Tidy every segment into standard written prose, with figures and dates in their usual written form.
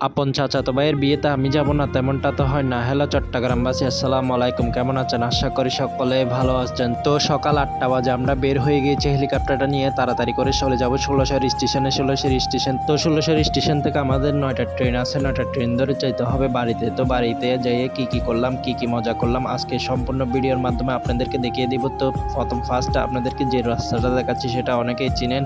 আপন চাচাতো ভাইয়ের বিয়েতে আমি যাব না তেমনটা তো হয় না। হ্যালো চট্টগ্রামবাসী, আসসালামু আলাইকুম, কেমন আছেন? আশা করি সকলে ভালো আছেন। তো সকাল 8টা বাজে আমরা বের হয়ে গিয়েছি হেলিকপ্টারটা নিয়ে, তাড়াতাড়ি করে চলে যাব ষোলশহর স্টেশনে। ষোলশহর স্টেশন, তো ষোলশহর স্টেশন থেকে আমাদের 9টার ট্রেন আছে, 9টার ট্রেন ধরে যেতে হবে বাড়িতে। তো বাড়িতে যেয়ে কি করলাম, কি মজা করলাম আজকে সম্পূর্ণ ভিডিওর মাধ্যমে আপনাদেরকে দেখিয়ে দিব। তো ফার্স্ট আপনাদেরকে যে রাস্তাটা দেখাচ্ছি সেটা অনেকেই চিনেন,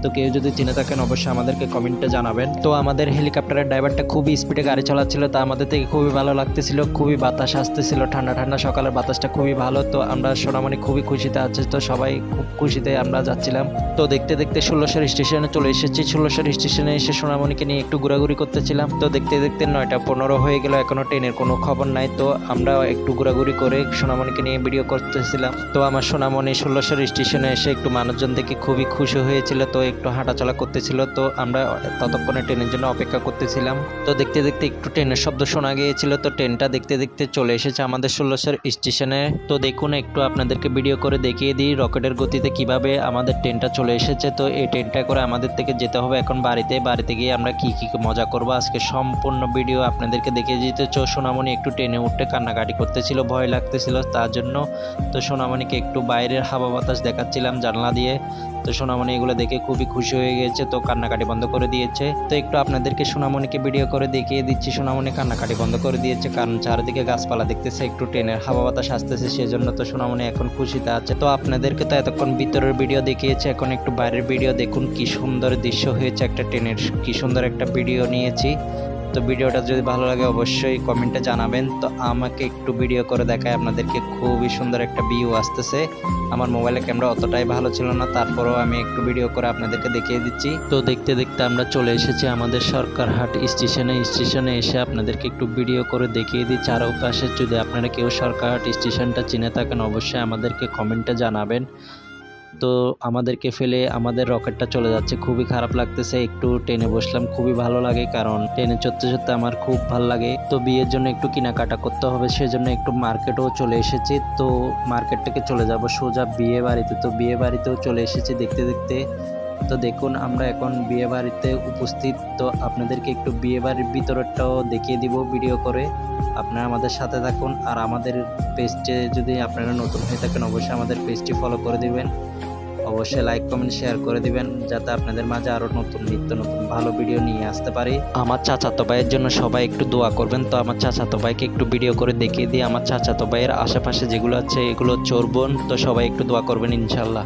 তো কেউ যদি চিনে থাকেন অবশ্যই আমাদেরকে কমেন্টে জানাবেন। তো আমাদের হেলিকপ্টারের ড্রাইভারটা খুবই স্পিডে গাড়ি চালাচ্ছিল, তা আমাদের থেকে খুবই ভালো লাগতেছিল। খুবই বাতাস আসতেছিল, ঠান্ডা ঠান্ডা সকালের বাতাসটা খুবই ভালো। তো আমরা সোনামণি খুবই খুশিতে আছে, তো সবাই খুব খুশিতে আমরা যাচ্ছিলাম। তো দেখতে দেখতে ষোলশহর স্টেশনে চলে এসেছি। ষোলশহর স্টেশনে এসে সোনামণিকে নিয়ে একটু ঘোরাঘুরি করতেছিলাম। তো দেখতে দেখতে 9টা 15 হয়ে গেল, এখনো ট্রেনের কোনো খবর নাই। তো আমরা একটু ঘোরাঘুরি করে সোনামণিকে নিয়ে ভিডিও করতেছিলাম। তো আমার সোনামণি ষোলশহর স্টেশনে এসে একটু মানুষজন দেখে খুবই খুশি হয়েছিল, তো একটু হাঁটাচলা করতেছিল। তো আমরা ততক্ষণে ট্রেনের জন্য অপেক্ষা করতেছিলাম। তো দেখতে দেখতে একটু ট্রেনের শব্দ শোনা গিয়েছিল, তো ট্রেনটা দেখতে দেখতে চলে এসেছে আমাদের ষোলশহর স্টেশনে। তো দেখুন একটু আপনাদেরকে ভিডিও করে দেখিয়ে দিই রকেটের গতিতে কিভাবে আমাদের ট্রেনটা চলে এসেছে। তো এই ট্রেনটা করে আমাদের থেকে যেতে হবে এখন বাড়িতে গিয়ে আমরা কি মজা করবো আজকে সম্পূর্ণ ভিডিও আপনাদেরকে দেখিয়ে দিতে। সোনামণি একটু ট্রেনে উঠতে কান্নাকাটি করতেছিল, ভয় লাগতেছিল তার জন্য। তো সোনামণিকে একটু বাইরের হাওয়া বাতাস দেখাচ্ছিলাম জানলা দিয়ে। তো সোনামণি এগুলো দেখে খুবই খুশি হয়ে গেছে, তো কান্নাকাটি বন্ধ করে দিয়েছে। তো একটু আপনাদেরকে সোনামণিকে ভিডিও করে দেখিয়ে দিচ্ছি। সোনামণি কান্নাকাটি বন্ধ করে দিয়েছে, কারণ চারিদিকে গাছপালা দেখতেছে, একটু ট্রেনের হাওয়া বাতাস আসতেছে, সেজন্য তো সোনামণি এখন খুশিতে আছে। তো আপনাদেরকে তো এতক্ষণ ভিতরের ভিডিও দেখিয়েছে, এখন একটু বাইরের ভিডিও দেখুন। কি সুন্দর দৃশ্য হয়েছে একটা ট্রেনের, কি সুন্দর একটা ভিডিও নিয়েছি। তো ভিডিওটা যদি ভালো লাগে অবশ্যই কমেন্টে জানাবেন। তো আমাকে একটু ভিডিও করে দেখায় আপনাদেরকে, খুবই সুন্দর একটা ভিউ আসতেছে। আমার মোবাইলের ক্যামেরা অতটাই ভালো ছিল না, তারপরেও আমি একটু ভিডিও করে আপনাদেরকে দেখিয়ে দিচ্ছি। তো দেখতে দেখতে আমরা চলে এসেছি আমাদের সরকারহাট স্টেশনে এসে আপনাদেরকে একটু ভিডিও করে দেখিয়ে দিই চারপাশে। যদি আপনারা কেউ সরকারহাট স্টেশনটা চিনে থাকেন অবশ্যই আমাদেরকে কমেন্টে জানাবেন। তো আমাদেরকে ফেলে আমাদের রকেটটা চলে যাচ্ছে, খুবই খারাপ লাগতেছে। একটু ট্রেনে বসলাম, খুবই ভালো লাগে, কারণ ট্রেনে চড়তে আমার খুব ভালো লাগে। তো বিয়ের জন্য একটু কেনাকাটা করতে হবে, সেজন্য একটু মার্কেটও চলে এসেছি। তো মার্কেট থেকে চলে যাব সোজা বিয়ে বাড়িতে। তো বিয়ে বাড়িতেও চলে এসেছি দেখতে দেখতে। তো দেখুন আমরা এখন বিয়ে বাড়িতে উপস্থিত। তো আপনাদেরকে একটু বিয়ে বাড়ির ভিতরটাও দেখিয়ে দিব ভিডিও করে, আপনারা আমাদের সাথে থাকুন। আর আমাদের পেজে যদি আপনারা নতুন হয়ে থাকেন অবশ্যই আমাদের পেজটি ফলো করে দিবেন, অবশ্যই লাইক কমেন্ট শেয়ার করে দিবেন, যাতে আপনাদের মাঝে আরো নিত্য নতুন ভালো ভিডিও নিয়ে আসতে পারি। আমার চাচাতো ভাইয়ের জন্য সবাই একটু দোয়া করবেন। তো আমার চাচাতো ভাইকে একটু ভিডিও করে দেখিয়ে দিই। আমার চাচাতো ভাইয়ের আশেপাশে যেগুলো আছে এগুলো চোর বোন, তো সবাই একটু দোয়া করবেন ইনশাল্লাহ।